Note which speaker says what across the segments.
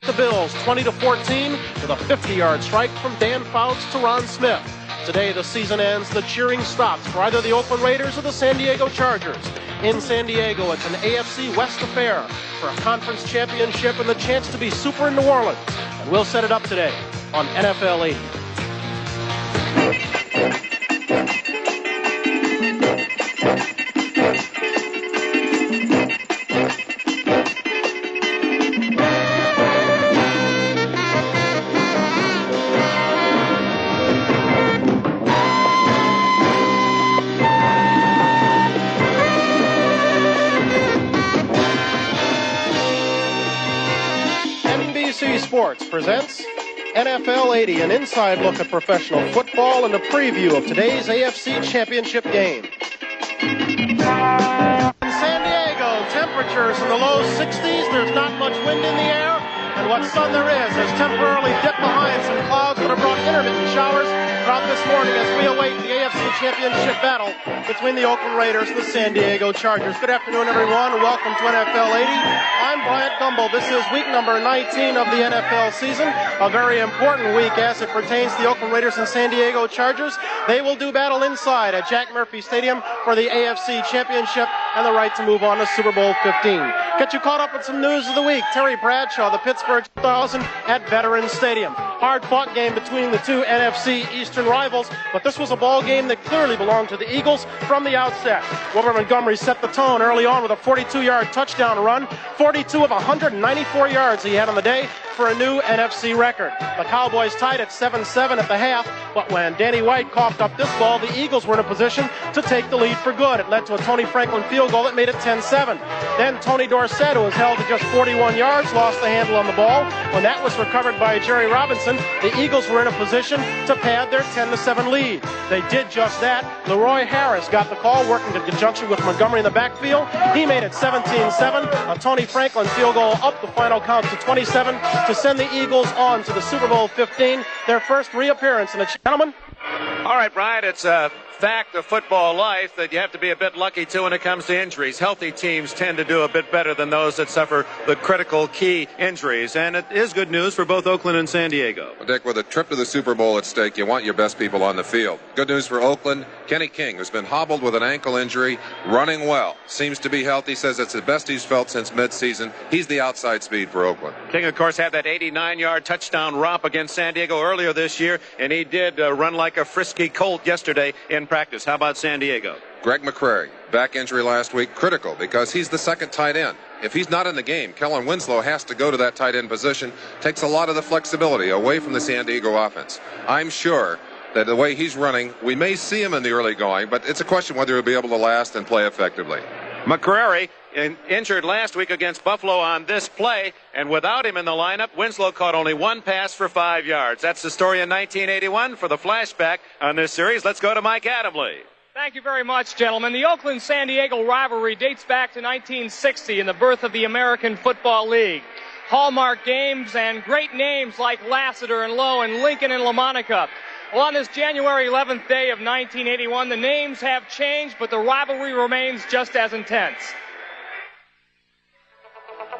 Speaker 1: The Bills 20-14 with a 50-yard strike from Dan Fouts to Ron Smith. Today the season ends, the cheering stops for either the Oakland Raiders or the San Diego Chargers. In San Diego, it's an AFC West affair for a conference championship and the chance to be super in New Orleans. And we'll set it up today on NFL 80. NBC Sports presents NFL 80, an inside look at professional football and a preview of today's AFC Championship game. In San Diego, temperatures in the low 60s, there's not much wind in the air, and what sun there is has temporarily dipped behind some clouds that have brought intermittent showers throughout this morning as we await the AFC Championship battle between the Oakland Raiders and the San Diego Chargers. Good afternoon, everyone, and welcome to NFL 80. I'm Bryant Gumbel. This is week number 19 of the NFL season, a very important week as it pertains to the Oakland Raiders and San Diego Chargers. They will do battle inside at Jack Murphy Stadium for the AFC Championship and the right to move on to Super Bowl 15. Get you caught up with some news of the week. Terry Bradshaw, the Pittsburgh 2000 at Veterans Stadium. Hard-fought game between the two NFC Eastern rivals, but this was a ball game that clearly belonged to the Eagles from the outset. Wilbur Montgomery set the tone early on with a 42-yard touchdown run. 42 of 194 yards he had on the day for a new NFC record. The Cowboys tied at 7-7 at the half, but when Danny White coughed up this ball, the Eagles were in a position to take the lead for good. It led to a Tony Franklin field goal that made it 10-7. Then Tony Dorsett, who was held to just 41 yards, lost the handle on the ball. When that was recovered by Jerry Robinson, the Eagles were in a position to pad their 10-7 lead. They did just that. Leroy Harris got the call, working in conjunction with Montgomery in the backfield. He made it 17-7. A Tony Franklin field goal up the final count to 27 to send the Eagles on to the Super Bowl 15, their first reappearance in the gentlemen.
Speaker 2: All right, Brian, it's a fact of football life that you have to be a bit lucky, too, when it comes to injuries. Healthy teams tend to do a bit better than those that suffer the critical key injuries, and it is good news for both Oakland and San Diego.
Speaker 3: Well, Dick, with a trip to the Super Bowl at stake, you want your best people on the field. Good news for Oakland. Kenny King, who's been hobbled with an ankle injury, running well. Seems to be healthy, says it's the best he's felt since midseason. He's the outside speed for Oakland.
Speaker 2: King, of course, had that 89-yard touchdown romp against San Diego earlier this year, and he did run like a frisky colt yesterday in practice. How about San Diego?
Speaker 3: Greg McCrary, back injury last week, critical because he's the second tight end. If he's not in the game, Kellen Winslow has to go to that tight end position. Takes a lot of the flexibility away from the San Diego offense. I'm sure that the way he's running, we may see him in the early going, but it's a question whether he'll be able to last and play effectively.
Speaker 2: McCrary injured last week against Buffalo on this play, and without him in the lineup, Winslow caught only one pass for 5 yards. That's the story in 1981. For the flashback on this series, let's go to Mike Adamle.
Speaker 4: Thank you very much, gentlemen. The Oakland-San Diego rivalry dates back to 1960 and the birth of the American Football League. Hallmark games and great names like Lassiter and Lowe and Lincoln and LaMonica. Well, on this January 11th day of 1981, the names have changed, but the rivalry remains just as intense.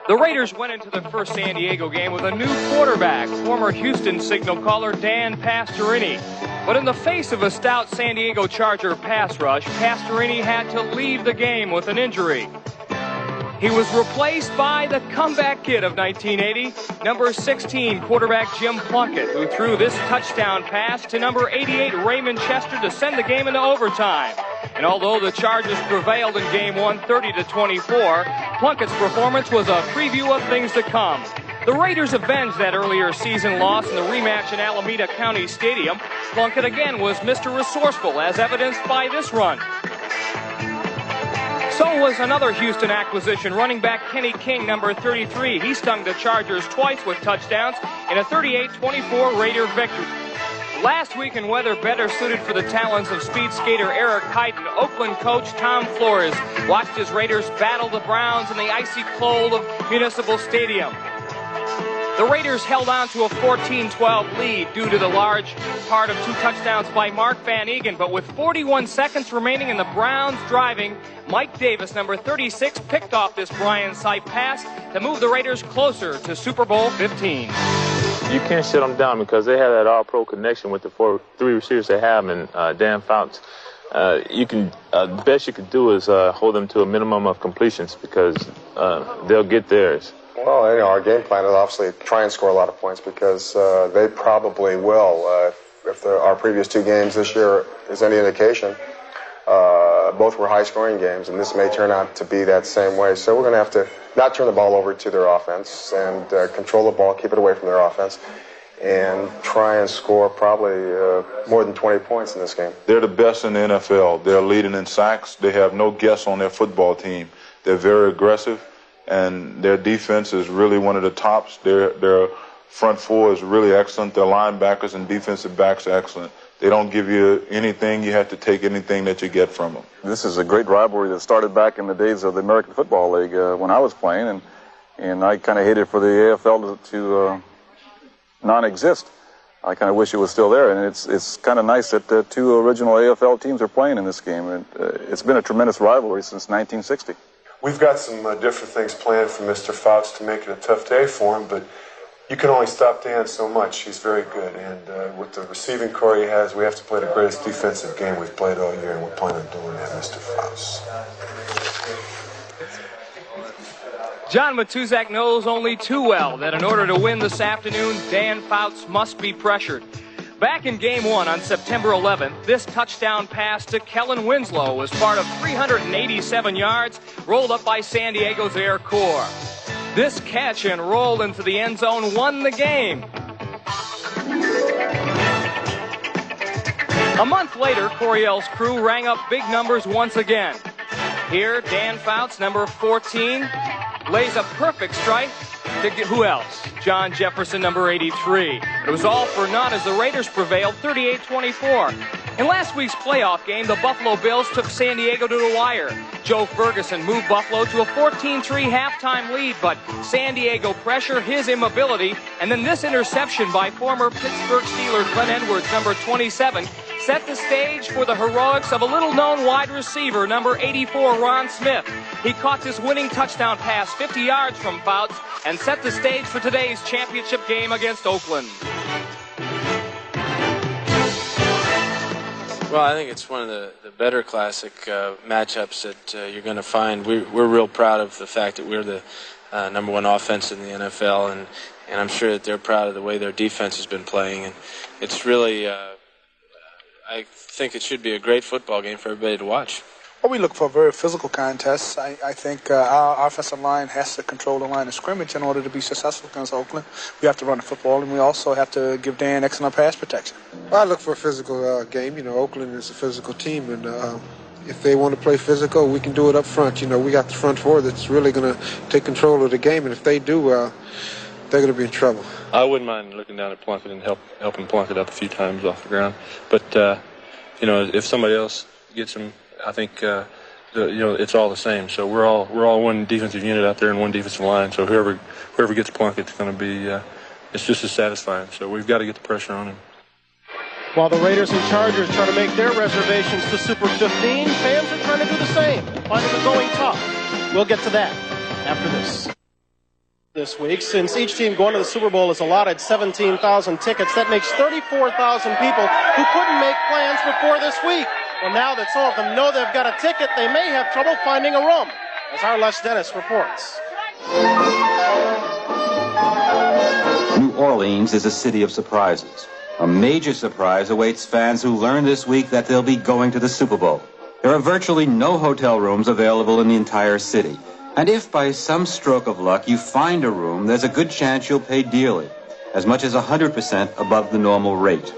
Speaker 4: The Raiders went into the first San Diego game with a new quarterback, former Houston signal caller Dan Pastorini. But in the face of a stout San Diego Charger pass rush, Pastorini had to leave the game with an injury. He was replaced by the comeback kid of 1980, number 16 quarterback Jim Plunkett, who threw this touchdown pass to number 88 Raymond Chester to send the game into overtime. And although the Chargers prevailed in game 1 30-24, Plunkett's performance was a preview of things to come. The Raiders avenged that earlier season loss in the rematch in Alameda County Stadium. Plunkett again was Mr. Resourceful, as evidenced by this run. So was another Houston acquisition, running back Kenny King, number 33. He stung the Chargers twice with touchdowns in a 38-24 Raider victory. Last week in weather better suited for the talents of speed skater Eric Keighton, Oakland coach Tom Flores watched his Raiders battle the Browns in the icy cold of Municipal Stadium. The Raiders held on to a 14-12 lead due to the large part of 2 touchdowns by Mark Van Eegen, but with 41 seconds remaining and the Browns driving, Mike Davis, number 36, picked off this Brian Sipe pass to move the Raiders closer to Super Bowl 15.
Speaker 5: You can't shut them down because they have that all-pro connection with the 3 receivers they have, and Dan Fouts. The best you could do is hold them to a minimum of completions because they'll get theirs.
Speaker 6: Well, our game plan is obviously try and score a lot of points because they probably will. If our previous 2 games this year is any indication, both were high-scoring games, and this may turn out to be that same way. So we're going to have to not turn the ball over to their offense and control the ball, keep it away from their offense, and try and score probably more than 20 points in this game.
Speaker 7: They're the best in the NFL. They're leading in sacks. They have no guess on their football team. They're very aggressive, and their defense is really one of the tops. Their front 4 is really excellent. Their linebackers and defensive backs are excellent. They don't give you anything. You have to take anything that you get from them.
Speaker 8: This is a great rivalry that started back in the days of the American Football League when I was playing, and I kind of hated for the AFL to non-exist. I kind of wish it was still there, and it's kind of nice that the 2 original AFL teams are playing in this game. And it's been a tremendous rivalry since 1960.
Speaker 9: We've got some different things planned for Mr. Fouts to make it a tough day for him, but you can only stop Dan so much. He's very good, and with the receiving core he has, we have to play the greatest defensive game we've played all year, and we're planning on doing that, Mr. Fouts.
Speaker 4: John Matuzak knows only too well that in order to win this afternoon, Dan Fouts must be pressured. Back in Game 1 on September 11th, this touchdown pass to Kellen Winslow was part of 387 yards rolled up by San Diego's Air Corps. This catch and roll into the end zone won the game. A month later, Coryell's crew rang up big numbers once again. Here, Dan Fouts, number 14, lays a perfect strike to who else? John Jefferson, number 83. It was all for naught as the Raiders prevailed 38-24. In last week's playoff game, the Buffalo Bills took San Diego to the wire. Joe Ferguson moved Buffalo to a 14-3 halftime lead, but San Diego pressure, his immobility, and then this interception by former Pittsburgh Steeler Glenn Edwards, number 27, set the stage for the heroics of a little-known wide receiver, number 84, Ron Smith. He caught this winning touchdown pass 50 yards from Fouts and set the stage for today's championship game against Oakland.
Speaker 10: Well, I think it's one of the better classic matchups that you're going to find. We're real proud of the fact that we're the number 1 offense in the NFL, and I'm sure that they're proud of the way their defense has been playing. And it's really, I think it should be a great football game for everybody to watch.
Speaker 11: Well, we look for a very physical contest. I think our offensive line has to control the line of scrimmage in order to be successful against Oakland. We have to run the football, and we also have to give Dan excellent pass protection.
Speaker 12: Well, I look for a physical game. Oakland is a physical team, and if they want to play physical, we can do it up front. We got the front 4 that's really going to take control of the game, and if they do, they're going to be in trouble.
Speaker 5: I wouldn't mind looking down at Plunkett and help him plunk it up a few times off the ground. But, if somebody else gets him, I think it's all the same. So we're all one defensive unit out there and one defensive line. So whoever gets Plunkett's going to be it's just as satisfying. So we've got to get the pressure on him.
Speaker 1: While the Raiders and Chargers try to make their reservations to Super 15, fans are trying to do the same, finding the going tough. We'll get to that after this week. Since each team going to the Super Bowl is allotted 17,000 tickets, that makes 34,000 people who couldn't make plans before this week. Well, now that some of them know they've got a ticket, they may have trouble finding a room, as our Les Dennis reports.
Speaker 13: New Orleans is a city of surprises. A major surprise awaits fans who learn this week that they'll be going to the Super Bowl. There are virtually no hotel rooms available in the entire city. And if by some stroke of luck you find a room, there's a good chance you'll pay dearly, as much as 100% above the normal rate.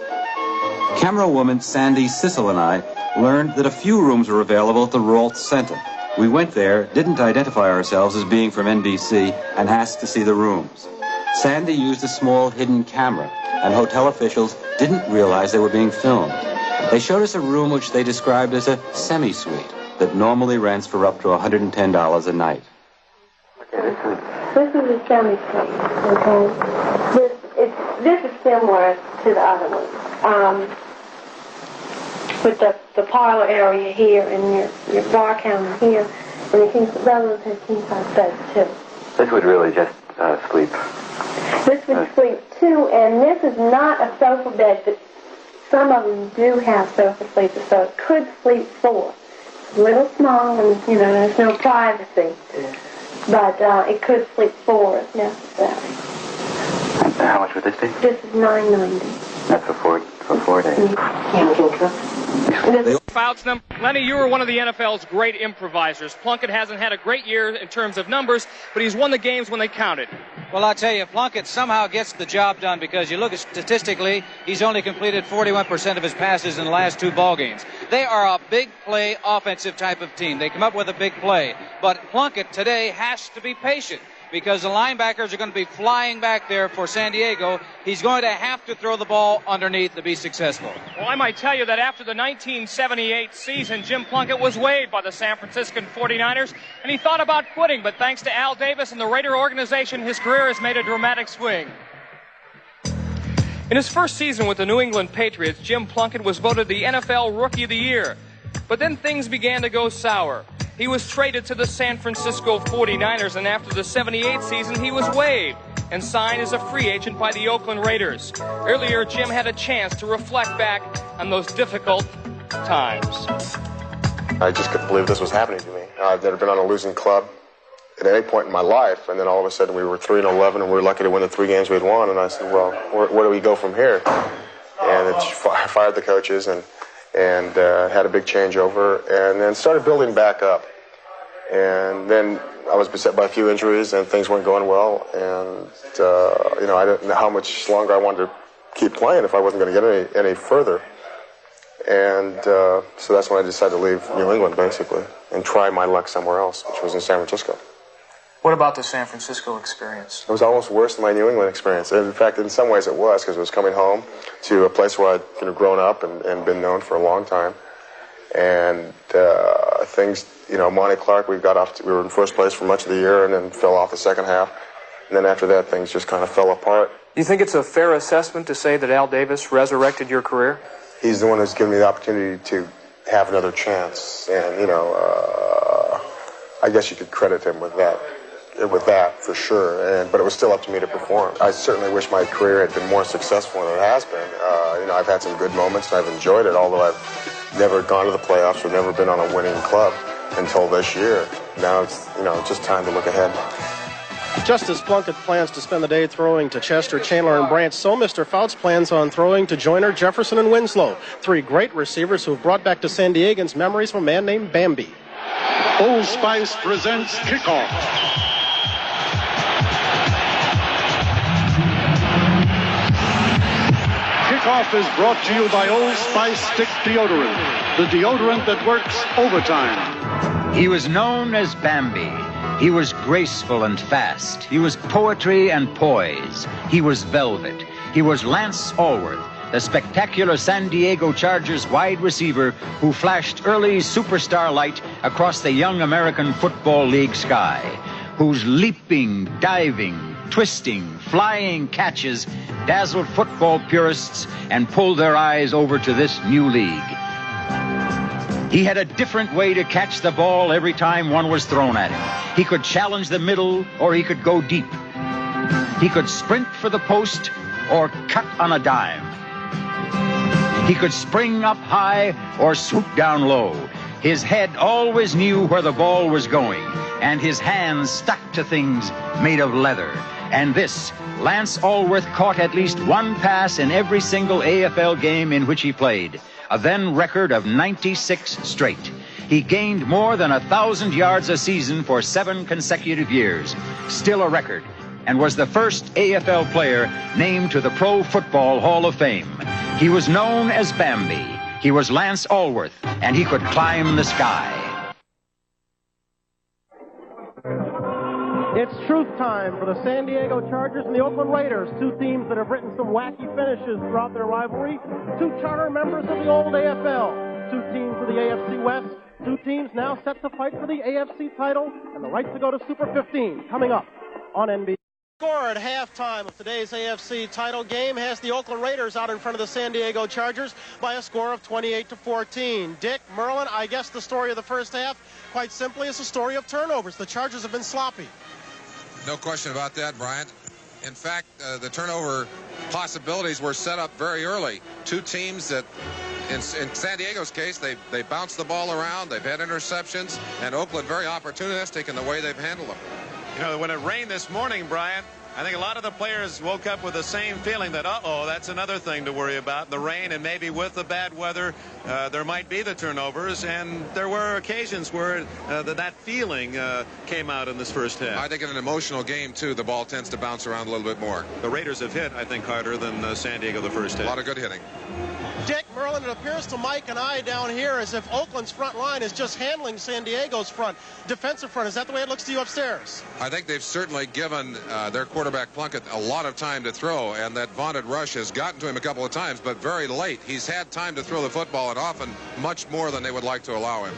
Speaker 13: Camera woman Sandy Sissel and I learned that a few rooms were available at the Rolth Center. We went there, didn't identify ourselves as being from NBC, and asked to see the rooms. Sandy used a small hidden camera, and hotel officials didn't realize they were being filmed. They showed us a room which they described as a semi-suite that normally rents for up to $110 a night.
Speaker 14: Okay, This is a semi-slate, okay? This is similar to the other one. With the parlor area here and your bar counter here, and the king relative king-size beds too.
Speaker 15: This would really just sleep.
Speaker 14: This would sleep too, and this is not a sofa bed, but some of them do have sofa sleepers, so it could sleep four. It's a little small, and there's no privacy, but it could sleep four if necessary.
Speaker 15: And how much would this be?
Speaker 14: This is $9.90.
Speaker 15: That's for 4 days.
Speaker 4: Fouts them. Lenny, you were one of the NFL's great improvisers. Plunkett hasn't had a great year in terms of numbers, but he's won the games when they counted.
Speaker 16: Well, I'll tell you, Plunkett somehow gets the job done because you look at statistically, he's only completed 41% of his passes in the last 2 ball games. They are a big play offensive type of team. They come up with a big play. But Plunkett today has to be patient, because the linebackers are going to be flying back there for San Diego. He's going to have to throw the ball underneath to be successful.
Speaker 4: Well, I might tell you that after the 1978 season, Jim Plunkett was waived by the San Francisco 49ers, and he thought about quitting, but thanks to Al Davis and the Raider organization, his career has made a dramatic swing. In his first season with the New England Patriots, Jim Plunkett was voted the NFL Rookie of the Year. But then things began to go sour. He was traded to the San Francisco 49ers, and after the 78 season, he was waived and signed as a free agent by the Oakland Raiders. Earlier, Jim had a chance to reflect back on those difficult times.
Speaker 6: I just couldn't believe this was happening to me. I've never been on a losing club at any point in my life, and then all of a sudden we were 3-11, and we were lucky to win the 3 games we'd won, and I said, well, where do we go from here? And I fired the coaches and had a big changeover, and then started building back up. And then I was beset by a few injuries, and things weren't going well. And I didn't know how much longer I wanted to keep playing if I wasn't going to get any further. And so that's when I decided to leave New England, basically, and try my luck somewhere else, which was in San Francisco.
Speaker 16: What about the San Francisco experience?
Speaker 6: It was almost worse than my New England experience. In fact, in some ways it was, because it was coming home to a place where I'd grown up and been known for a long time. And things, Monty Clark, we were in first place for much of the year and then fell off the second half. And then after that, things just kind of fell apart.
Speaker 16: Do you think it's a fair assessment to say that Al Davis resurrected your career?
Speaker 6: He's the one who's given me the opportunity to have another chance. And, I guess you could credit him with that for sure, but it was still up to me to perform. I certainly wish my career had been more successful than it has been. I've had some good moments and I've enjoyed it, although I've never gone to the playoffs or never been on a winning club until this year. Now it's just time to look ahead.
Speaker 1: Just as Plunkett plans to spend the day throwing to Chester, Chandler, and Branch, so Mr. Fouts plans on throwing to Joyner, Jefferson, and Winslow, 3 great receivers who have brought back to San Diegans memories from a man named Bambi.
Speaker 17: Old Spice presents Kickoff. Kickoff is brought to you by Old Spice Stick Deodorant, the deodorant that works overtime.
Speaker 18: He was known as Bambi. He was graceful and fast. He was poetry and poise. He was velvet. He was Lance Allworth, the spectacular San Diego Chargers wide receiver who flashed early superstar light across the young American Football League sky, whose leaping, diving, twisting, flying catches dazzled football purists and pulled their eyes over to this new league. He had a different way to catch the ball every time one was thrown at him. He could challenge the middle, or he could go deep. He could sprint for the post or cut on a dime. He could spring up high or swoop down low. His head always knew where the ball was going, and his hands stuck to things made of leather. And this, Lance Allworth caught at least 1 pass in every single AFL game in which he played, a then record of 96 straight. He gained more than 1,000 yards a season for 7 consecutive years, still a record, and was the first AFL player named to the Pro Football Hall of Fame. He was known as Bambi. He was Lance Allworth, and he could climb the sky.
Speaker 1: It's truth time for the San Diego Chargers and the Oakland Raiders, 2 teams that have written some wacky finishes throughout their rivalry, 2 charter members of the old AFL, 2 teams of the AFC West, 2 teams now set to fight for the AFC title and the right to go to Super 15 coming up on NBC. Score at halftime of today's AFC title game has the Oakland Raiders out in front of the San Diego Chargers by a score of 28-14. Dick, Merlin, I guess the story of the first half, quite simply, is a story of turnovers. The Chargers have been sloppy.
Speaker 3: No question about that, Bryant. In fact, the turnover possibilities were set up very early. Two teams that, in San Diego's case, they bounced the ball around, they've had interceptions, and Oakland very opportunistic in the way they've handled them.
Speaker 2: You know, when it rained this morning, Brian, I think a lot of the players woke up with the same feeling that, uh-oh, that's another thing to worry about. The rain, and maybe with the bad weather, there might be the turnovers. And there were occasions where that feeling came out in this first half.
Speaker 3: I think in an emotional game, too, the ball tends to bounce around a little bit more.
Speaker 2: The Raiders have hit, I think, harder than San Diego the first half.
Speaker 3: A lot of good hitting.
Speaker 1: Dick, Merlin, it appears to Mike and I down here as if Oakland's front line is just handling San Diego's defensive front. Is that the way it looks to you upstairs?
Speaker 3: I think they've certainly given their quarterback Plunkett a lot of time to throw, and that vaunted rush has gotten to him a couple of times, but very late. He's had time to throw the football, and often much more than they would like to allow him.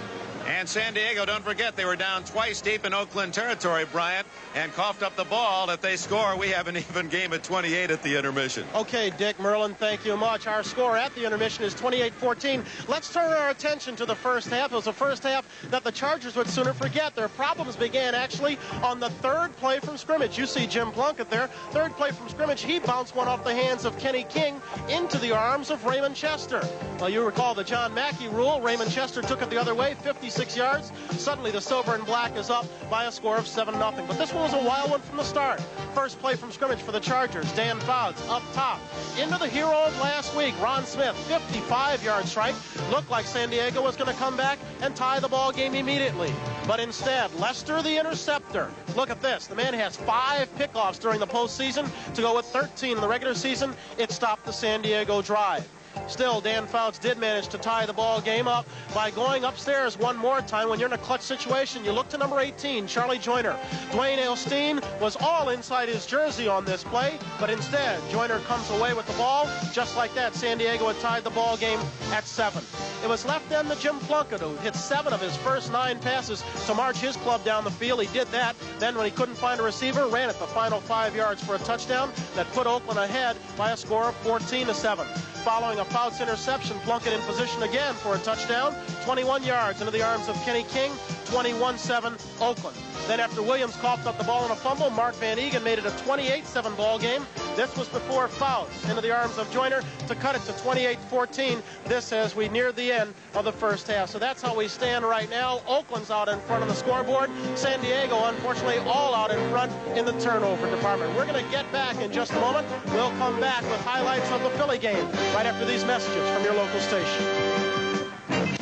Speaker 2: And San Diego, don't forget, they were down twice deep in Oakland territory, Bryant, and coughed up the ball. If they score, we have an even game at 28 at the intermission.
Speaker 1: Okay, Dick, Merlin, thank you much. Our score at the intermission is 28-14. Let's turn our attention to the first half. It was the first half that the Chargers would sooner forget. Their problems began actually on the third play from scrimmage. You see Jim Plunkett there. Third play from scrimmage, he bounced one off the hands of Kenny King into the arms of Raymond Chester. Well, you recall the John Mackey rule. Raymond Chester took it the other way, 56 yards. Suddenly the silver and black is up by a score of 7-0. But this one was a wild one from the start. First play from scrimmage for the Chargers. Dan Fouts up top. Into the hero of last week, Ron Smith, 55-yard strike. Looked like San Diego was going to come back and tie the ball game immediately. But instead, Lester the interceptor. Look at this. The man has 5 pickoffs during the postseason to go with 13 in the regular season. It stopped the San Diego drive. Still, Dan Fouts did manage to tie the ball game up by going upstairs one more time. When you're in a clutch situation, you look to number 18, Charlie Joyner. Dwayne Elstein was all inside his jersey on this play, but instead, Joyner comes away with the ball. Just like that, San Diego had tied the ball game at 7. It was left then to Jim Plunkett, who hit 7 of his first 9 passes to march his club down the field. He did that. Then when he couldn't find a receiver, ran it the final 5 yards for a touchdown that put Oakland ahead by a score of 14-7. Following a Fouts interception, Plunkett in position again for a touchdown. 21 yards into the arms of Kenny King, 21-7 Oakland. Then after Williams coughed up the ball in a fumble, Mark Van Eegen made it a 28-7 ball game. This was before Fouts into the arms of Joyner to cut it to 28-14. This as we neared the end of the first half. So that's how we stand right now. Oakland's out in front of the scoreboard. San Diego, unfortunately, all out in front in the turnover department. We're going to get back in just a moment. We'll come back with highlights of the Philly game right after these messages from your local station.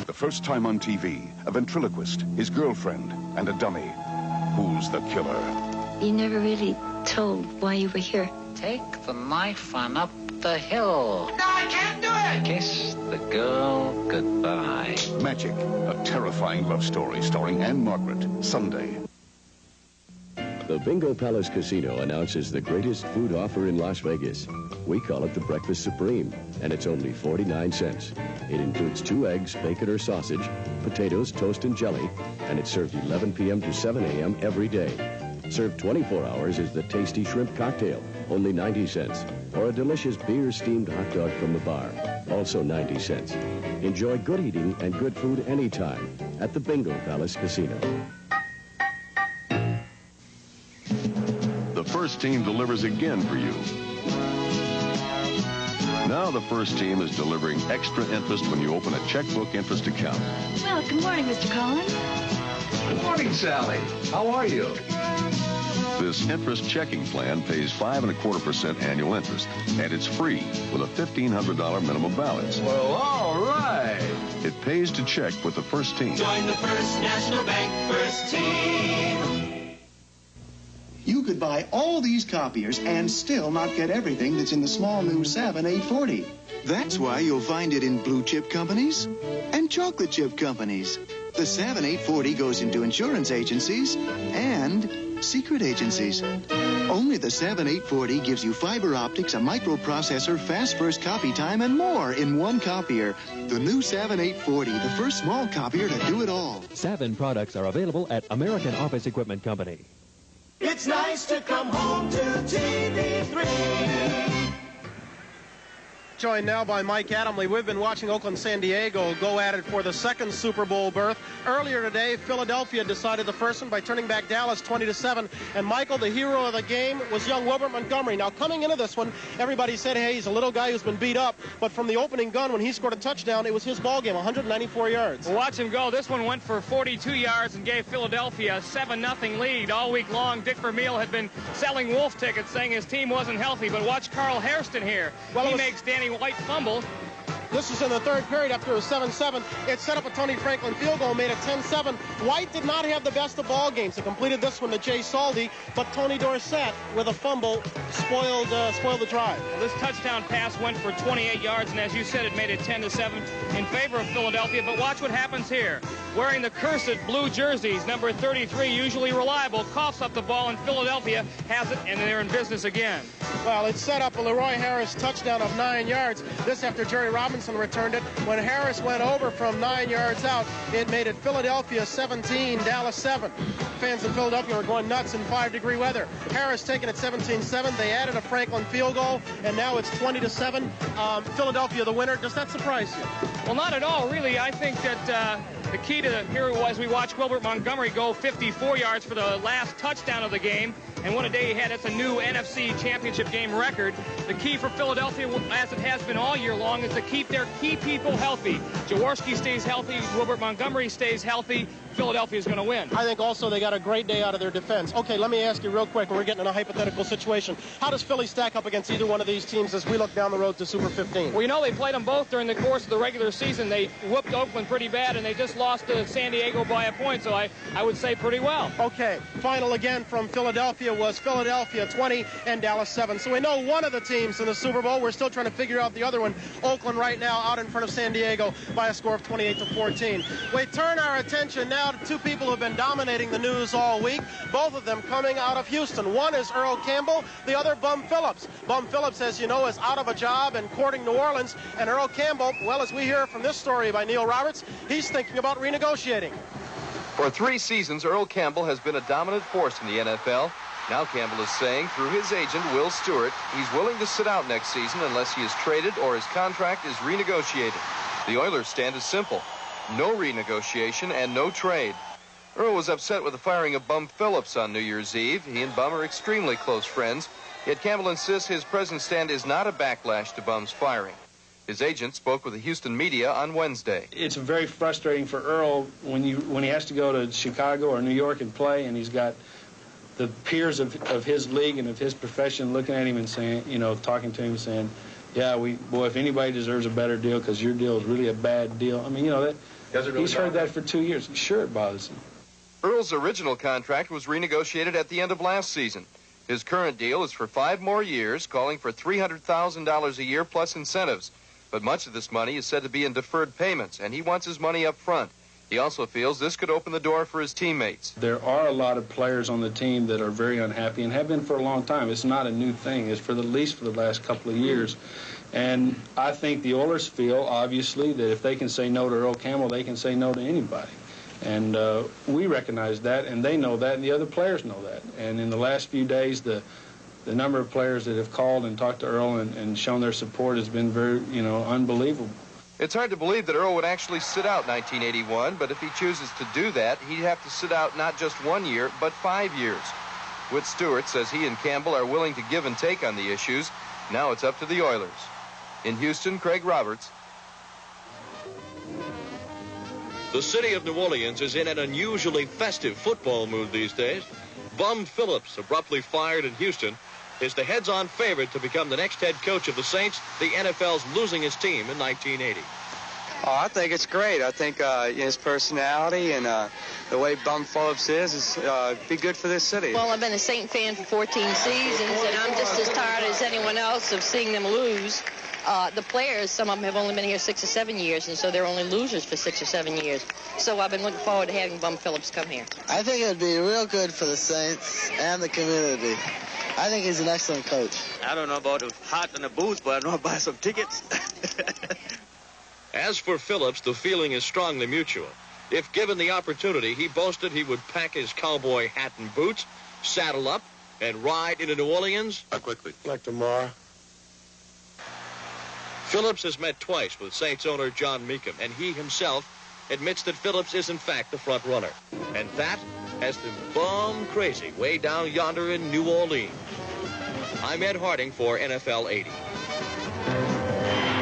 Speaker 19: The first time on TV, a ventriloquist, his girlfriend, and a dummy. Who's the killer?
Speaker 20: You never really told why you were here.
Speaker 21: Take the knife and up the hill.
Speaker 20: No, I can't do it!
Speaker 21: Kiss the girl goodbye.
Speaker 19: Magic, a terrifying love story starring Anne Margaret. Sunday.
Speaker 22: The Bingo Palace Casino announces the greatest food offer in Las Vegas. We call it the Breakfast Supreme, and it's only 49 cents. It includes 2 eggs, bacon or sausage, potatoes, toast, and jelly, and it's served 11 p.m. to 7 a.m. every day. Served 24 hours is the tasty shrimp cocktail, only 90 cents, or a delicious beer-steamed hot dog from the bar, also 90 cents. Enjoy good eating and good food anytime at the Bingo Palace Casino.
Speaker 23: The first team delivers again for you. Now the first team is delivering extra interest when you open a checkbook interest account.
Speaker 20: Well, good morning, Mr. Collins.
Speaker 23: Good morning, Sally. How are you? This interest checking plan pays 5.25% annual interest, and it's free with a $1,500 minimum balance.
Speaker 24: Well, all right.
Speaker 23: It pays to check with the first team.
Speaker 24: Join the First National Bank First Team.
Speaker 25: You could buy all these copiers and still not get everything that's in the small new Savin 840. That's why you'll find it in blue chip companies and chocolate chip companies. The Savin 840 goes into insurance agencies and secret agencies. Only the Savin 840 gives you fiber optics, a microprocessor, fast first copy time, and more in one copier. The new Savin 840, the first small copier to do it all.
Speaker 26: Savin products are available at American Office Equipment Company.
Speaker 24: It's nice to come home to TV3.
Speaker 1: Joined now by Mike Adamle. We've been watching Oakland-San Diego go at it for the second Super Bowl berth. Earlier today, Philadelphia decided the first one by turning back Dallas 20-7. And Michael, the hero of the game, was young Wilbert Montgomery. Now, coming into this one, everybody said, hey, he's a little guy who's been beat up. But from the opening gun, when he scored a touchdown, it was his ball game, 194 yards.
Speaker 4: Well, watch him go. This one went for 42 yards and gave Philadelphia a 7-0 lead. All week long, Dick Vermeil had been selling wolf tickets, saying his team wasn't healthy. But watch Carl Hairston here. Well, he makes Danny White fumble.
Speaker 1: This was in the third period after it was 7-7. It set up a Tony Franklin field goal, made it 10-7. White did not have the best of ball games. He completed this one to Jay Saldi, but Tony Dorsett, with a fumble, spoiled the drive.
Speaker 4: Well, this touchdown pass went for 28 yards, and as you said, it made it 10-7 in favor of Philadelphia. But watch what happens here. Wearing the cursed blue jerseys, number 33, usually reliable, coughs up the ball, and Philadelphia has it, and they're in business again.
Speaker 1: Well, it set up a Leroy Harris touchdown of 9 yards. This after Jerry Robinson returned it. When Harris went over from 9 yards out, it made it Philadelphia 17, Dallas 7. Fans in Philadelphia were going nuts in 5-degree weather. Harris taking it 17-7. They added a Franklin field goal, and now it's 20-7. Philadelphia the winner. Does that surprise you?
Speaker 4: Well, not at all, really. I think that the key to here was we watched Wilbert Montgomery go 54 yards for the last touchdown of the game. And what a day he had. It's a new NFC championship game record. The key for Philadelphia, as it has been all year long, is to keep their key people healthy. Jaworski stays healthy. Wilbert Montgomery stays healthy. Philadelphia is going to win.
Speaker 1: I think also they got a great day out of their defense. Okay, let me ask you real quick, when we're getting in a hypothetical situation, how does Philly stack up against either one of these teams as we look down the road to Super 15?
Speaker 4: Well, you know, they played them both during the course of the regular season. They whooped Oakland pretty bad, and they just lost to San Diego by a point, so I would say pretty well.
Speaker 1: Okay, final again from Philadelphia was Philadelphia 20 and Dallas 7. So we know one of the teams in the Super Bowl. We're still trying to figure out the other one. Oakland right now out in front of San Diego by a score of 28-14. We turn our attention now to two people who have been dominating the news all week, both of them coming out of Houston. One is Earl Campbell, the other Bum Phillips. Bum Phillips, as you know, is out of a job and courting New Orleans, and Earl Campbell, well, as we hear from this story by Neil Roberts, he's thinking about renegotiating.
Speaker 7: For 3 seasons, Earl Campbell has been a dominant force in the NFL. Now Campbell is saying, through his agent, Will Stewart, he's willing to sit out next season unless he is traded or his contract is renegotiated. The Oilers' stand is simple: no renegotiation and no trade. Earl was upset with the firing of Bum Phillips on New Year's Eve. He and Bum are extremely close friends, yet Campbell insists his present stand is not a backlash to Bum's firing. His agent spoke with the Houston media on Wednesday.
Speaker 5: It's very frustrating for Earl when he has to go to Chicago or New York and play, and he's got the peers of his league and of his profession looking at him and saying, you know, talking to him and saying, yeah, boy, if anybody deserves a better deal because your deal is really a bad deal. I mean, you know, he's heard that for 2 years. Sure, it bothers him.
Speaker 7: Earl's original contract was renegotiated at the end of last season. His current deal is for 5 more years, calling for $300,000 a year plus incentives. But much of this money is said to be in deferred payments, and he wants his money up front. He also feels this could open the door for his teammates.
Speaker 5: There are a lot of players on the team that are very unhappy and have been for a long time. It's not a new thing. It's at least for the last couple of years. And I think the Oilers feel, obviously, that if they can say no to Earl Campbell, they can say no to anybody. And we recognize that, and they know that, and the other players know that. And in the last few days, the number of players that have called and talked to Earl and shown their support has been very, unbelievable.
Speaker 7: It's hard to believe that Earl would actually sit out 1981, but if he chooses to do that, he'd have to sit out not just 1 year, but 5 years. Whit Stewart says he and Campbell are willing to give and take on the issues. Now it's up to the Oilers. In Houston, Craig Roberts.
Speaker 8: The city of New Orleans is in an unusually festive football mood these days. Bum Phillips, abruptly fired in Houston, is the heads-on favorite to become the next head coach of the Saints, the NFL's losing his team in 1980.
Speaker 9: Oh, I think it's great. I think his personality and the way Bum Phillips is be good for this city.
Speaker 10: Well, I've been a Saint fan for 14 seasons, and I'm just as tired as anyone else of seeing them lose. The players, some of them have only been here 6 or 7 years, and so they're only losers for 6 or 7 years. So I've been looking forward to having Bum Phillips come here.
Speaker 11: I think it would be real good for the Saints and the community. I think he's an excellent coach.
Speaker 26: I don't know about hot in the booth, but I know I'll buy some tickets.
Speaker 8: As for Phillips, the feeling is strongly mutual. If given the opportunity, he boasted he would pack his cowboy hat and boots, saddle up, and ride into New Orleans?
Speaker 3: Quickly.
Speaker 6: Like tomorrow.
Speaker 8: Phillips has met twice with Saints owner John Meekum, and he himself admits that Phillips is in fact the front runner. And that has them bum crazy way down yonder in New Orleans. I'm Ed Harding for NFL 80.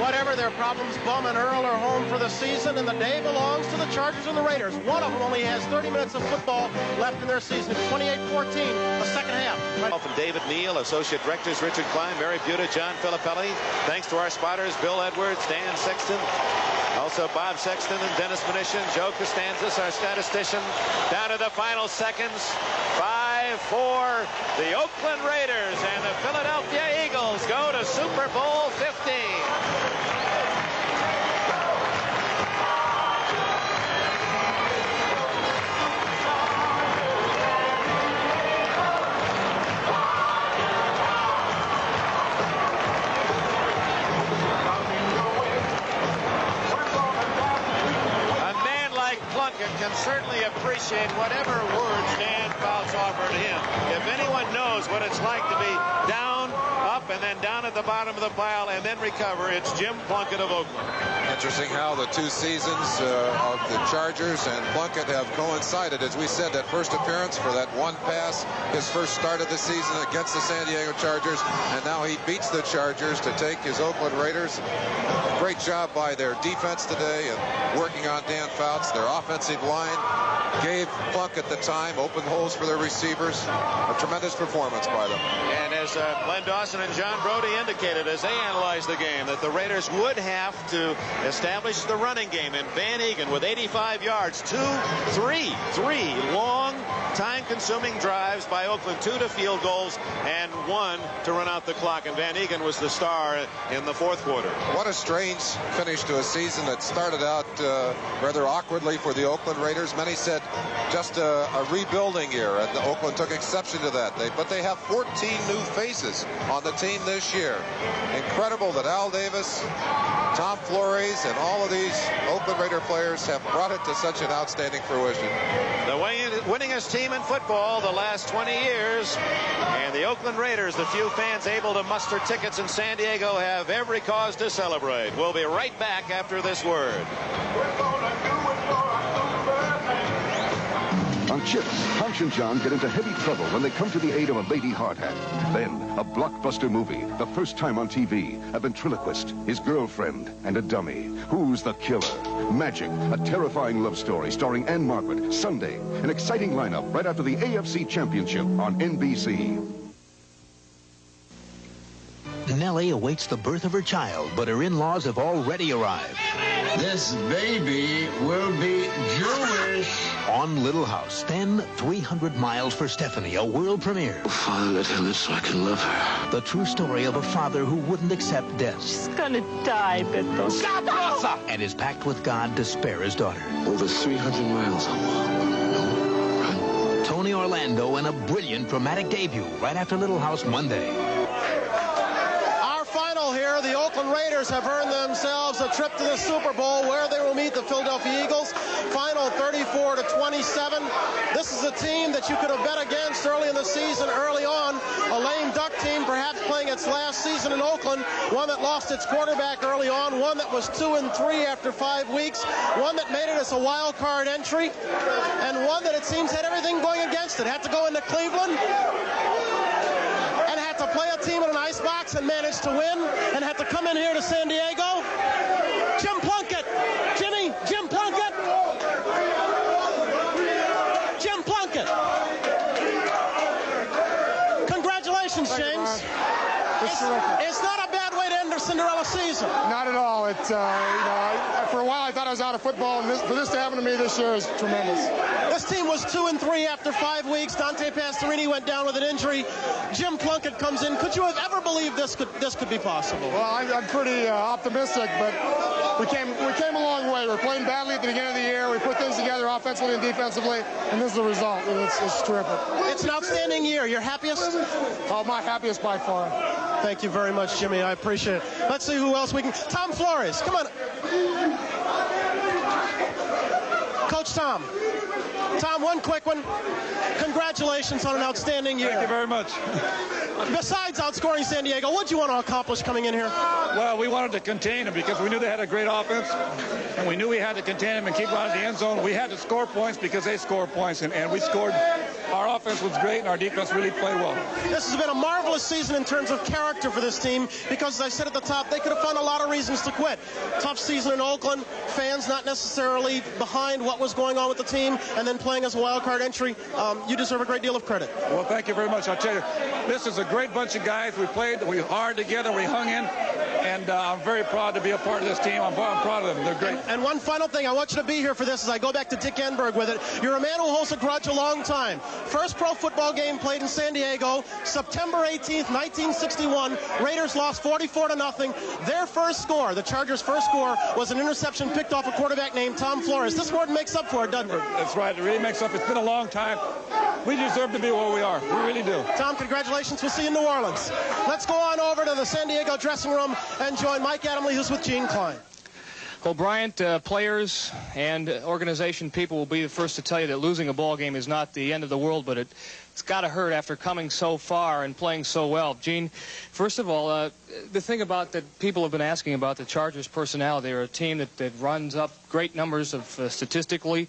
Speaker 1: Whatever their problems, Bum and Earl are home for the season, and the day belongs to the Chargers and the Raiders. One of them only has 30 minutes of football left in their season. It's 28-14, the second half.
Speaker 2: From David Neal, Associate Directors Richard Klein, Mary Buda, John Filippelli. Thanks to our spotters, Bill Edwards, Dan Sexton, also Bob Sexton and Dennis Mnuchin, Joe Costanzas, our statistician. Down to the final seconds. 5-4. The Oakland Raiders and the Philadelphia Eagles go to Super Bowl 15. Can certainly appreciate whatever words Dan Fouts offered him. If anyone knows what it's like to be down, up, and then down at the bottom of the pile and then recover, it's Jim Plunkett of Oakland.
Speaker 3: Interesting how the two seasons of the Chargers and Plunkett have coincided. As we said, that first appearance for that one pass, his first start of the season against the San Diego Chargers, and now he beats the Chargers to take his Oakland Raiders. Great job by their defense today and working on Dan Fouts. Their offensive line gave Plunkett the time, opened holes for their receivers. A tremendous performance by them.
Speaker 2: And as Glenn Dawson and John Brody indicated as they analyzed the game, that the Raiders would have to establish the running game. And Van Egan with 85 yards, three long, time-consuming drives by Oakland, 2 to field goals and 1 to run out the clock. And Van Egan was the star in the fourth quarter.
Speaker 3: What a strange finish to a season that started out rather awkwardly for the Oakland Raiders. Many said just a rebuilding year, and Oakland took exception to that. But they have 14 new faces on the team this year. Incredible that Al Davis, Tom Flores, and all of these Oakland Raider players have brought it to such an outstanding fruition.
Speaker 2: The winningest team in football the last 20 years, and the Oakland Raiders, the few fans able to muster tickets in San Diego, have every cause to celebrate. We'll be right back after this word.
Speaker 19: On Chips, Punch and John get into heavy trouble when they come to the aid of a lady hard hat. Then, a blockbuster movie, the first time on TV, a ventriloquist, his girlfriend, and a dummy. Who's the killer? Magic, a terrifying love story starring Anne Margaret. Sunday, an exciting lineup right after the AFC Championship on NBC.
Speaker 12: Nellie awaits the birth of her child, but her in-laws have already arrived.
Speaker 13: This baby will be Jewish.
Speaker 12: On Little House, then 300 Miles for Stephanie, a world premiere.
Speaker 13: Father, let her live so I can love her.
Speaker 12: The true story of a father who wouldn't accept death.
Speaker 14: She's gonna die, Beto.
Speaker 13: Stop, Rosa!
Speaker 12: And is packed with God to spare his daughter.
Speaker 13: Over 300 miles I walk.
Speaker 12: Tony Orlando in a brilliant dramatic debut right after Little House Monday.
Speaker 1: Here, the Oakland Raiders have earned themselves a trip to the Super Bowl where they will meet the Philadelphia Eagles. Final 34-27. This is a team that you could have bet against early in the season, early on. A lame duck team, perhaps playing its last season in Oakland. One that lost its quarterback early on. One that was 2-3 after 5 weeks. One that made it as a wild card entry. And one that it seems had everything going against it. Had to go into Cleveland and had to play a team in an icebox and managed to win, and had to come in here to San Diego. Jim Plunkett. Jim Plunkett. Jim Plunkett. Congratulations, James. It's not a bad way to end a Cinderella season.
Speaker 15: Not at all. It's, for a while I thought I was out of football, and for this to happen to me this year is tremendous.
Speaker 1: This team was 2-3 after 5 weeks. Dante Pastorini went down with an injury. Jim Plunkett comes in. Could you have ever believed this could be possible?
Speaker 15: Well, I'm pretty optimistic, but we came a long way. We're playing badly at the beginning of the year. We put things together offensively and defensively, and this is the result. It's terrific.
Speaker 1: It's an outstanding year. Your happiest?
Speaker 15: Oh, my happiest by far.
Speaker 1: Thank you very much, Jimmy. I appreciate it. Let's see who else we can. Tom Flores, come on. Coach Tom, Tom, one quick one. Congratulations on an outstanding year.
Speaker 6: Thank you very much.
Speaker 1: Besides outscoring San Diego, what do you want to accomplish coming in here?
Speaker 6: Well, we wanted to contain them because we knew they had a great offense, and we knew we had to contain them and keep them out of the end zone. We had to score points because they scored points, and we scored. Our offense was great, and our defense really played well.
Speaker 1: This has been a marvelous season in terms of character for this team because, as I said at the top, they could have found a lot of reasons to quit. Tough season in Oakland, fans not necessarily behind what was going on with the team, and then playing as a wild card entry. You deserve a great deal of credit.
Speaker 6: Well, thank you very much. I'll tell you, this is a great bunch of guys. We played hard together, we hung in, and I'm very proud to be a part of this team. I'm proud of them. They're great.
Speaker 1: And one final thing, I want you to be here for this as I go back to Dick Enberg with it. You're a man who holds a grudge a long time. First pro football game played in San Diego, September 18th, 1961. Raiders lost 44-0. Their first score, the Chargers' first score, was an interception picked off a quarterback named Tom Flores. This more than makes up for it, doesn't it?
Speaker 6: That's right. It really makes up. It's been a long time. We deserve to be where we are. We really do.
Speaker 1: Tom, congratulations. We'll see you in New Orleans. Let's go on over to the San Diego dressing room and join Mike Adamle, who's with Gene Klein.
Speaker 4: Well, Bryant, players and organization people will be the first to tell you that losing a ball game is not the end of the world, but it's got to hurt after coming so far and playing so well. Gene, first of all, the thing about that people have been asking about the Chargers' personality. They're a team that runs up great numbers of statistically,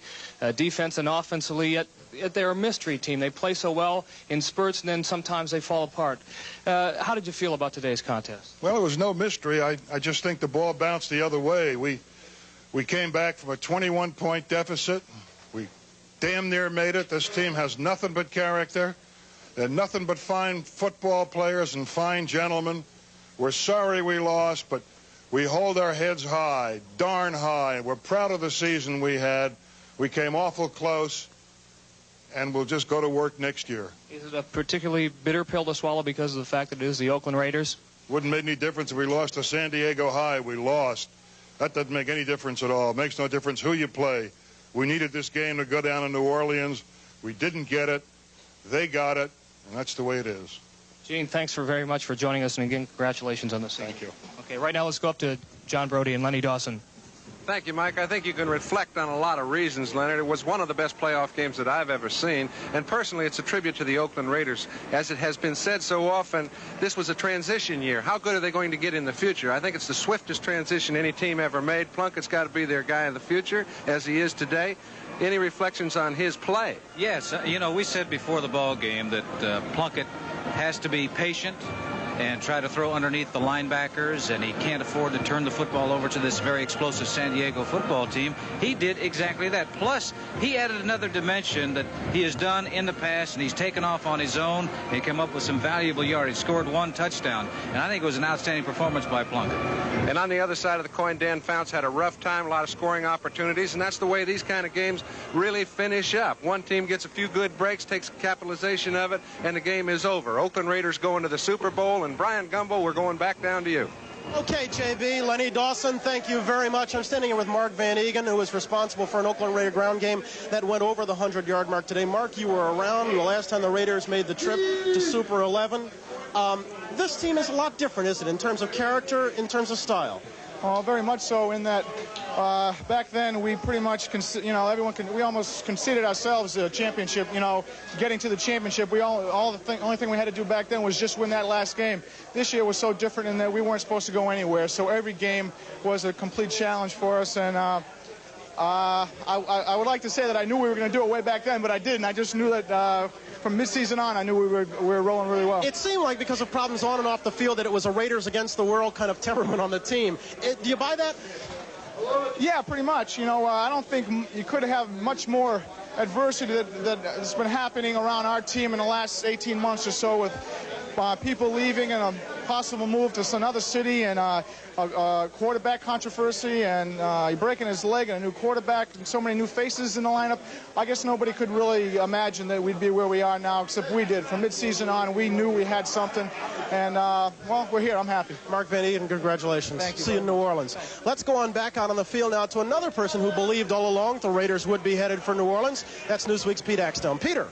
Speaker 4: defense and offensively, yet they're a mystery team. They play so well in spurts, and then sometimes they fall apart. How did you feel about today's contest?
Speaker 16: Well, it was no mystery. I just think the ball bounced the other way. We came back from a 21-point deficit. We damn near made it. This team has nothing but character. They're nothing but fine football players and fine gentlemen. We're sorry we lost, but we hold our heads high, darn high. We're proud of the season we had. We came awful close, and we'll just go to work next year.
Speaker 4: Is it a particularly bitter pill to swallow because of the fact that it is the Oakland Raiders?
Speaker 16: Wouldn't make any difference if we lost to San Diego High. We lost. That doesn't make any difference at all. It makes no difference who you play. We needed this game to go down in New Orleans. We didn't get it. They got it, and that's the way it is.
Speaker 4: Gene, thanks very much for joining us, and again, congratulations on the season.
Speaker 16: Thank you.
Speaker 4: Okay, right now let's go up to John Brody and Lenny Dawson.
Speaker 3: Thank you, Mike. I think you can reflect on a lot of reasons, Leonard. It was one of the best playoff games that I've ever seen, and personally, it's a tribute to the Oakland Raiders. As it has been said so often, this was a transition year. How good are they going to get in the future? I think it's the swiftest transition any team ever made. Plunkett's got to be their guy in the future, as he is today. Any reflections on his play?
Speaker 17: Yes, you know, we said before the ball game that Plunkett has to be patient and try to throw underneath the linebackers, and he can't afford to turn the football over to this very explosive San Diego football team. He did exactly that. Plus, he added another dimension that he has done in the past, and he's taken off on his own and come up with some valuable yardage. Scored one touchdown, and I think it was an outstanding performance by Plunkett.
Speaker 3: And on the other side of the coin, Dan Fouts had a rough time, a lot of scoring opportunities, and that's the way these kind of games really finish up. One team gets a few good breaks, takes capitalization of it, and the game is over. Oakland Raiders go into the Super Bowl, and Brian Gumbo, we're going back down to you.
Speaker 1: Okay, JB, Lenny Dawson, thank you very much. I'm standing here with Mark Van Egan, who was responsible for an Oakland Raider ground game that went over the 100-yard mark today. Mark, you were around the last time the Raiders made the trip to Super 11. This team is a lot different, isn't it, in terms of character, in terms of style?
Speaker 15: Very much so, in that back then we pretty much, we almost conceded ourselves a championship. Getting to the championship, only thing we had to do back then was just win that last game. This year was so different in that we weren't supposed to go anywhere, so every game was a complete challenge for us. And I would like to say that I knew we were going to do it way back then, but I didn't. I just knew that from midseason on, I knew we were rolling really well.
Speaker 1: It seemed like because of problems on and off the field that it was a Raiders against the world kind of temperament on the team. Do you buy that?
Speaker 15: Yeah, pretty much. I don't think you could have much more adversity that has been happening around our team in the last 18 months or so, with people leaving and a possible move to another city, and a quarterback controversy, and breaking his leg, and a new quarterback, and so many new faces in the lineup. I guess nobody could really imagine that we'd be where we are now, except we did. From midseason on, we knew we had something, and well, we're here. I'm happy.
Speaker 1: Mark Van Eden, congratulations.
Speaker 15: Thank you.
Speaker 1: See you in New Orleans. Let's go on back out on the field now to another person who believed all along the Raiders would be headed for New Orleans. That's Newsweek's Pete Axtone. Peter.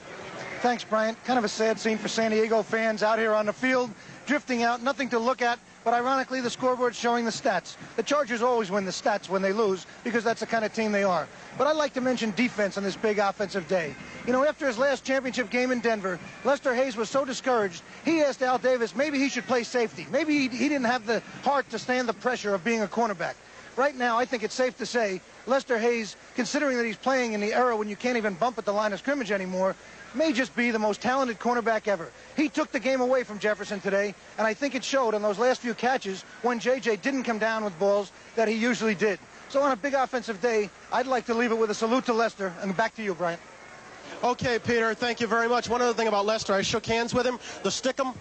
Speaker 18: Thanks, Bryant. Kind of a sad scene for San Diego fans out here on the field, drifting out, nothing to look at but ironically, the scoreboard's showing the stats. The Chargers always win the stats when they lose because that's the kind of team they are. But I'd like to mention defense on this big offensive day. You know, after his last championship game in Denver, Lester Hayes was so discouraged, he asked Al Davis maybe he should play safety. Maybe he didn't have the heart to stand the pressure of being a cornerback. Right now, I think it's safe to say Lester Hayes, considering that he's playing in the era when you can't even bump at the line of scrimmage anymore, may just be the most talented cornerback ever. He took the game away from Jefferson today, and I think it showed on those last few catches when J.J. didn't come down with balls that he usually did. So on a big offensive day, I'd like to leave it with a salute to Lester, and back to you, Brian.
Speaker 1: Okay, Peter, thank you very much. One other thing about Lester, I shook hands with him. The Stickum.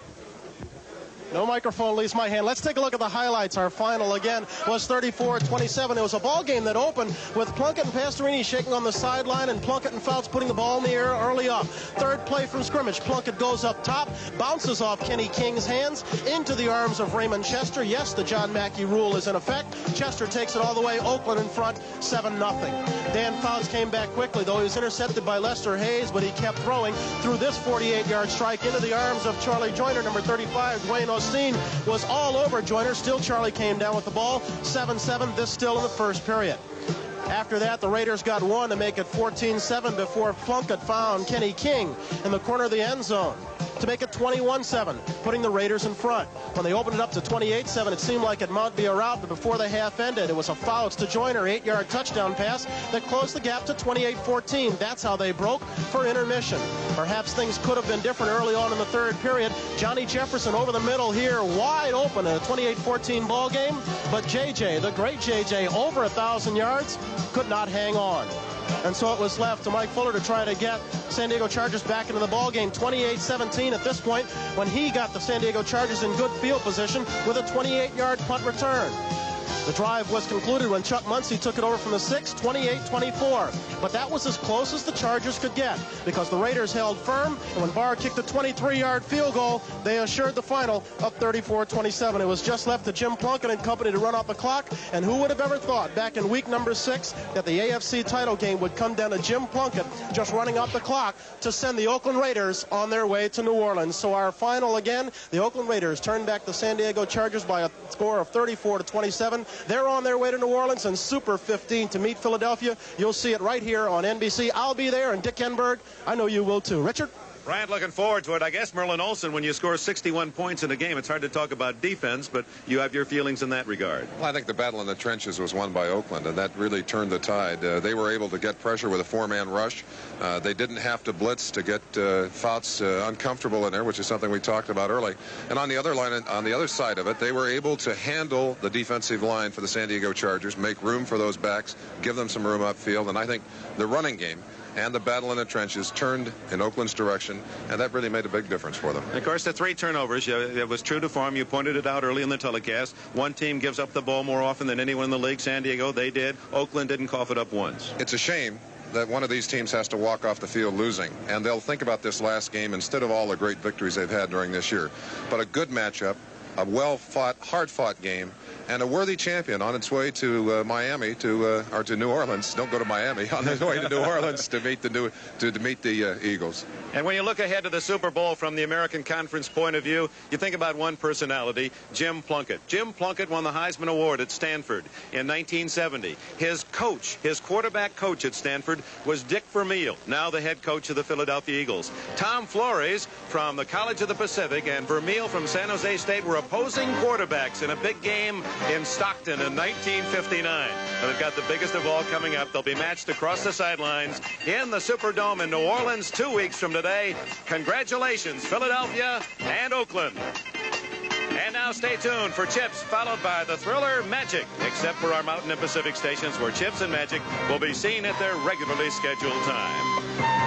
Speaker 1: No microphone leaves my hand. Let's take a look at the highlights. Our final, again, was 34-27. It was a ball game that opened with Plunkett and Pastorini shaking on the sideline and Plunkett and Fouts putting the ball in the air early up. Third play from scrimmage. Plunkett goes up top, bounces off Kenny King's hands into the arms of Raymond Chester. Yes, the John Mackey rule is in effect. Chester takes it all the way. Oakland in front, 7-0. Dan Fouts came back quickly, though he was intercepted by Lester Hayes, but he kept throwing through this 48-yard strike into the arms of Charlie Joyner, number 35, Dwayne Osteen was all over Joyner. Still Charlie came down with the ball. 7-7, this still in the first period. After that, the Raiders got one to make it 14-7 before Plunkett found Kenny King in the corner of the end zone to make it 21-7, putting the Raiders in front. When they opened it up to 28-7, it seemed like it might be a rout, but before the half ended, it was a Fouts to Joyner, 8-yard touchdown pass that closed the gap to 28-14. That's how they broke for intermission. Perhaps things could have been different early on in the third period. Johnny Jefferson over the middle here, wide open in a 28-14 ball game, but JJ, the great JJ, over 1,000 yards, could not hang on. And so it was left to Mike Fuller to try to get San Diego Chargers back into the ball game. 28-17 at this point when he got the San Diego Chargers in good field position with a 28-yard punt return. The drive was concluded when Chuck Muncie took it over from the 6, 28-24. But that was as close as the Chargers could get because the Raiders held firm, and when Barr kicked a 23-yard field goal, they assured the final of 34-27. It was just left to Jim Plunkett and company to run out the clock, and who would have ever thought back in week number 6 that the AFC title game would come down to Jim Plunkett just running out the clock to send the Oakland Raiders on their way to New Orleans. So our final again, the Oakland Raiders turned back the San Diego Chargers by a score of 34-27. They're on their way to New Orleans in Super 15 to meet Philadelphia. You'll see it right here on NBC. I'll be there, and Dick Enberg, I know you will too. Richard?
Speaker 2: Bryant, looking forward to it. I guess Merlin Olsen, when you score 61 points in a game, it's hard to talk about defense, but you have your feelings in that regard.
Speaker 3: Well, I think the battle in the trenches was won by Oakland, and that really turned the tide. They were able to get pressure with a four-man rush. They didn't have to blitz to get Fouts uncomfortable in there, which is something we talked about early. And on the other line, on the other side of it, they were able to handle the defensive line for the San Diego Chargers, make room for those backs, give them some room upfield, and I think the running game and the battle in the trenches turned in Oakland's direction, and that really made a big difference for them.
Speaker 2: And of course, the 3 turnovers, it was true to form. You pointed it out early in the telecast. One team gives up the ball more often than anyone in the league. San Diego, they did. Oakland didn't cough it up once.
Speaker 3: It's a shame that one of these teams has to walk off the field losing, and they'll think about this last game instead of all the great victories they've had during this year. But a good matchup, a well-fought, hard-fought game, and a worthy champion on its way to Miami or to New Orleans. Don't go to Miami. On its way to New Orleans to meet the Eagles.
Speaker 2: And when you look ahead to the Super Bowl from the American Conference point of view, you think about one personality, Jim Plunkett. Jim Plunkett won the Heisman Award at Stanford in 1970. His coach, his quarterback coach at Stanford, was Dick Vermeil, now the head coach of the Philadelphia Eagles. Tom Flores from the College of the Pacific and Vermeil from San Jose State were opposing quarterbacks in a big game in Stockton in 1959. And they've got the biggest of all coming up. They'll be matched across the sidelines in the Superdome in New Orleans 2 weeks from today. Congratulations, Philadelphia and Oakland. And now stay tuned for Chips, followed by the thriller Magic, except for our Mountain and Pacific stations where Chips and Magic will be seen at their regularly scheduled time.